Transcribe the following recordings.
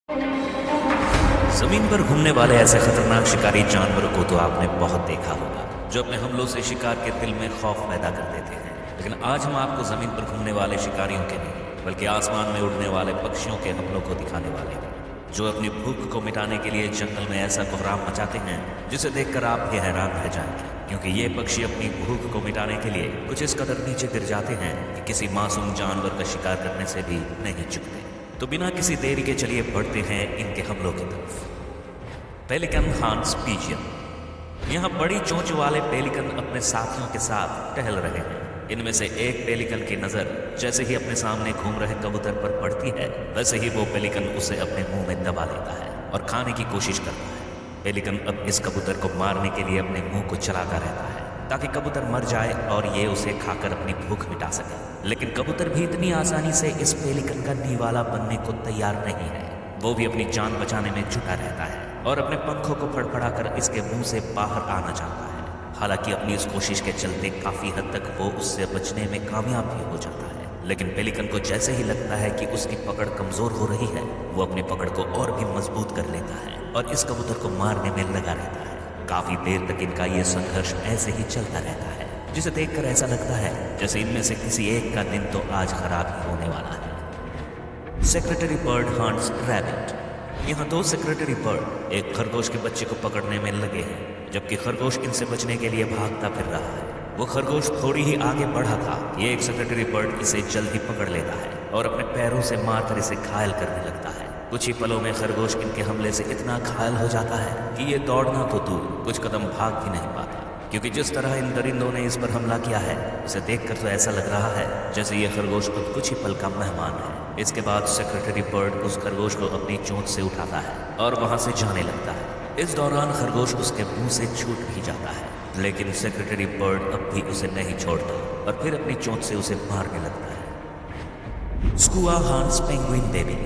जमीन पर घूमने वाले ऐसे खतरनाक शिकारी जानवरों को तो आपने बहुत देखा होगा, जो अपने हमलों से शिकार के दिल में खौफ पैदा कर देते हैं। लेकिन आज हम आपको जमीन पर घूमने वाले शिकारियों के नहीं, बल्कि आसमान में उड़ने वाले पक्षियों के हमलों को दिखाने वाले हैं, जो अपनी भूख को मिटाने के लिए जंगल में ऐसा कोहराम मचाते हैं जिसे देखकर आप भी हैरान रह जाएंगे। क्योंकि ये पक्षी अपनी भूख को मिटाने के लिए कुछ इस कदर नीचे गिर जाते हैं कि किसी मासूम जानवर का शिकार करने से भी नहीं चूकते। तो बिना किसी देरी के चलिए बढ़ते हैं इनके हमलों की तरफ। Pelican harms pigeon. यहाँ बड़ी चोंच वाले पेलिकन अपने साथियों के साथ टहल रहे हैं। इनमें से एक पेलिकन की नजर जैसे ही अपने सामने घूम रहे कबूतर पर पड़ती है, वैसे ही वो पेलिकन उसे अपने मुंह में दबा लेता है और खाने की कोशिश करता है। पेलिकन अब इस कबूतर को मारने के लिए अपने मुंह को चलाता रहता है ताकि कबूतर मर जाए और ये उसे खाकर अपनी भूख मिटा सके। लेकिन कबूतर भी इतनी आसानी से इस पेलिकन का निवाला बनने को तैयार नहीं है। वो भी अपनी जान बचाने में जुटा रहता है और अपने पंखों को फड़फड़ाकर इसके मुंह से बाहर आना चाहता है। हालांकि अपनी इस कोशिश के चलते काफी हद तक वो उससे बचने में कामयाब भी हो जाता है। लेकिन पेलिकन को जैसे ही लगता है कि उसकी पकड़ कमजोर हो रही है, वो अपनी पकड़ को और भी मजबूत कर लेता है और इस कबूतर को मारने में लगा रहता है। काफी देर तक इनका ये संघर्ष ऐसे ही चलता रहता है, जिसे देखकर ऐसा लगता है जैसे इनमें से किसी एक का दिन तो आज खराब ही होने वाला है। Secretary bird hunts rabbit. यहाँ दो सेक्रेटरी बर्ड एक खरगोश के बच्चे को पकड़ने में लगे हैं, जबकि खरगोश इनसे बचने के लिए भागता फिर रहा है। वो खरगोश थोड़ी ही आगे बढ़ा था, ये एक सेक्रेटरी बर्ड इसे जल्दी पकड़ लेता है और अपने पैरों से मारकर इसे घायल करने लगता है। कुछ ही पलों में खरगोश इनके हमले से इतना घायल हो जाता है कि ये दौड़ना तो दूर कुछ कदम भाग भी नहीं पाता, क्योंकि जिस तरह इन दरिंदों ने इस पर हमला किया है, उसे देखकर तो ऐसा लग रहा है जैसे ये खरगोश अब कुछ ही पल का मेहमान है। इसके बाद सेक्रेटरी बर्ड उस खरगोश को अपनी चोंच से उठाता है और वहां से जाने लगता है। इस दौरान खरगोश उसके मुंह से छूट भी जाता है, लेकिन सेक्रेटरी बर्ड अब भी उसे नहीं छोड़ता और फिर अपनी चोंच से उसे मारने लगता है। Skua harms penguin baby.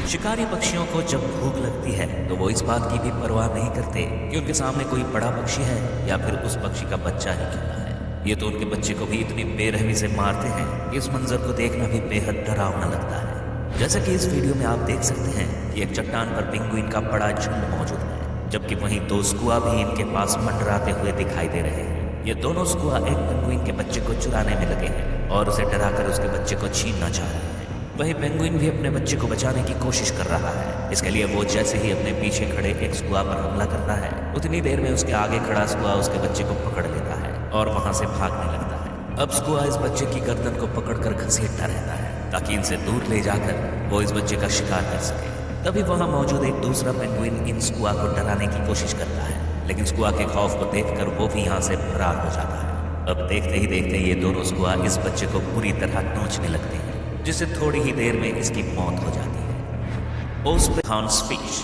शिकारी पक्षियों को जब भूख लगती है तो वो इस बात की भी परवाह नहीं करते कि उनके सामने कोई बड़ा पक्षी है या फिर उस पक्षी का बच्चा ही क्यों ना है। ये तो उनके बच्चे को भी इतनी बेरहमी से मारते हैं कि इस मंजर को देखना भी बेहद डरावना लगता है। जैसा कि इस वीडियो में आप देख सकते हैं कि एक चट्टान पर पेंगुइन का बड़ा झुंड मौजूद है, जबकि वहीं दो स्कुआ भी इनके पास मंडराते हुए दिखाई दे रहे हैं। ये दोनों स्कुआ एक पेंगुइन के बच्चे को चुराने में लगे हैं और उसे डराकर उसके बच्चे को छीनना चाह रहे हैं। वही पेंगुइन भी अपने बच्चे को बचाने की कोशिश कर रहा है। इसके लिए वो जैसे ही अपने पीछे खड़े एक स्कुआ पर हमला करता है, उतनी देर में उसके आगे खड़ा स्कुआ उसके बच्चे को पकड़ लेता है और वहां से भागने लगता है। अब स्कुआ इस बच्चे की गर्दन को पकड़कर घसीटता रहता है ताकि इनसे दूर ले जाकर वो इस बच्चे का शिकार कर सके। तभी वहां मौजूद एक दूसरा पेंगुइन इन स्कुआ को डराने की कोशिश करता है, लेकिन स्कुआ के खौफ को देखकर वो भी यहाँ से फरार हो जाता है। अब देखते ही देखते ये दोनों स्कुआ इस बच्चे को पूरी तरह नोचने लगते हैं, जिससे थोड़ी ही देर में इसकी मौत हो जाती है। Osprey हार्न्स fish.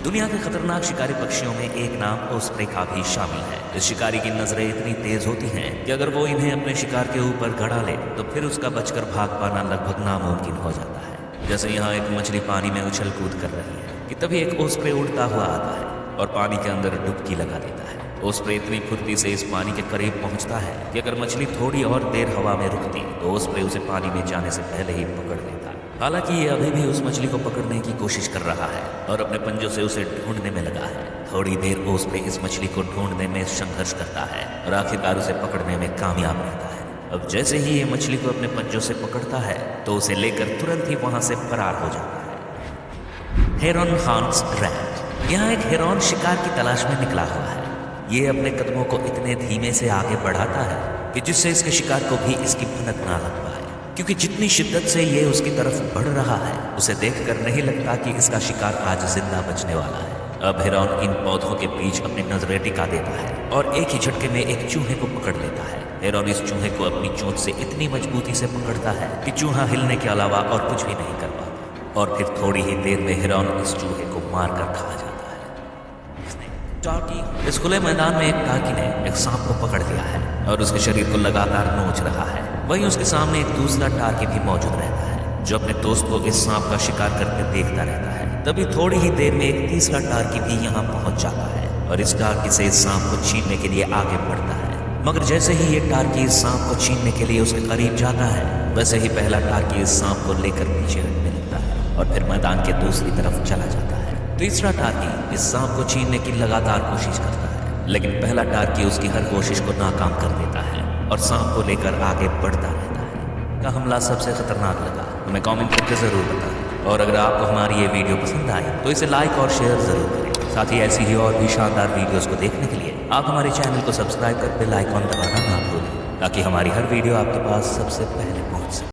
दुनिया के खतरनाक शिकारी पक्षियों में एक नाम ओस्प्रे का भी शामिल है। इस शिकारी की नजरें इतनी तेज होती हैं कि अगर वो इन्हें अपने शिकार के ऊपर गड़ा ले तो फिर उसका बचकर भाग पाना लगभग नामुमकिन हो जाता है। जैसे यहाँ एक मछली पानी में उछल कूद कर रही है कि तभी एक ओस्प्रे उड़ता हुआ आता है और पानी के अंदर डुबकी लगा देता है। ओस्प्रे इतनी फुर्ती से इस पानी के करीब पहुंचता है कि अगर मछली थोड़ी और देर हवा में रुकती तो ओस्प्रे उसे पानी में जाने से पहले ही पकड़ लेता है। हालांकि ये अभी भी उस मछली को पकड़ने की कोशिश कर रहा है और अपने पंजों से उसे ढूंढने में लगा है। थोड़ी देर ओस्प्रे इस मछली को ढूंढने में संघर्ष करता है और आखिरकार उसे पकड़ने में कामयाब रहता है। अब जैसे ही ये मछली को अपने पंजों से पकड़ता है तो उसे लेकर तुरंत ही वहां से फरार हो जाता है। Heron harms rat. यहाँ एक हेरॉन शिकार की तलाश में निकला हुआ है। ये अपने कदमों को इतने धीमे से आगे बढ़ाता है कि जिससे इसके शिकार को भी इसकी भनक ना लग पाए, क्योंकि जितनी शिद्दत से ये उसकी तरफ बढ़ रहा है उसे देखकर नहीं लगता कि इसका शिकार आज जिंदा बचने वाला है। अब हेरॉन इन पौधों के बीच अपनी नजरें टिका देता है और एक ही झटके में एक चूहे को पकड़ लेता है। हेरॉन इस चूहे को अपनी चोंच से इतनी मजबूती से पकड़ता है कि चूहा हिलने के अलावा और कुछ भी नहीं कर पाता और फिर थोड़ी ही देर में हेरॉन इस चूहे को मारकर खा जाता है। टार्की। इस खुले मैदान में एक टार्की ने एक सांप को पकड़ लिया है और उसके शरीर को लगातार नोच रहा है। वहीं उसके सामने एक दूसरा टार्की भी मौजूद रहता है, जो अपने दोस्त को इस सांप का शिकार करके देखता रहता है। तभी थोड़ी ही देर में एक तीसरा टार्की भी यहाँ पहुंच जाता है और इस टार्की से इस सांप को छीनने के लिए आगे बढ़ता है। मगर जैसे ही ये टार्की इस सांप को छीनने के लिए उसके करीब जाता है, वैसे ही पहला टार्की इस सांप को लेकर पीछे हटने लगता है और फिर मैदान के दूसरी तरफ चला जाता है। तीसरा टार्की इस सांप को छीनने की लगातार कोशिश करता है, लेकिन पहला टार्की उसकी हर कोशिश को नाकाम कर देता है और सांप को लेकर आगे बढ़ता रहता है। का हमला सबसे खतरनाक लगा हमें कमेंट करके जरूर बताएं, और अगर आपको हमारी ये वीडियो पसंद आई तो इसे लाइक और शेयर जरूर करें। साथ ही ऐसी ही और भी शानदार वीडियोस को देखने के लिए आप हमारे चैनल को सब्सक्राइब कर बेल आइकॉन दबाना ना भूलें, ताकि हमारी हर वीडियो आपके पास सबसे पहले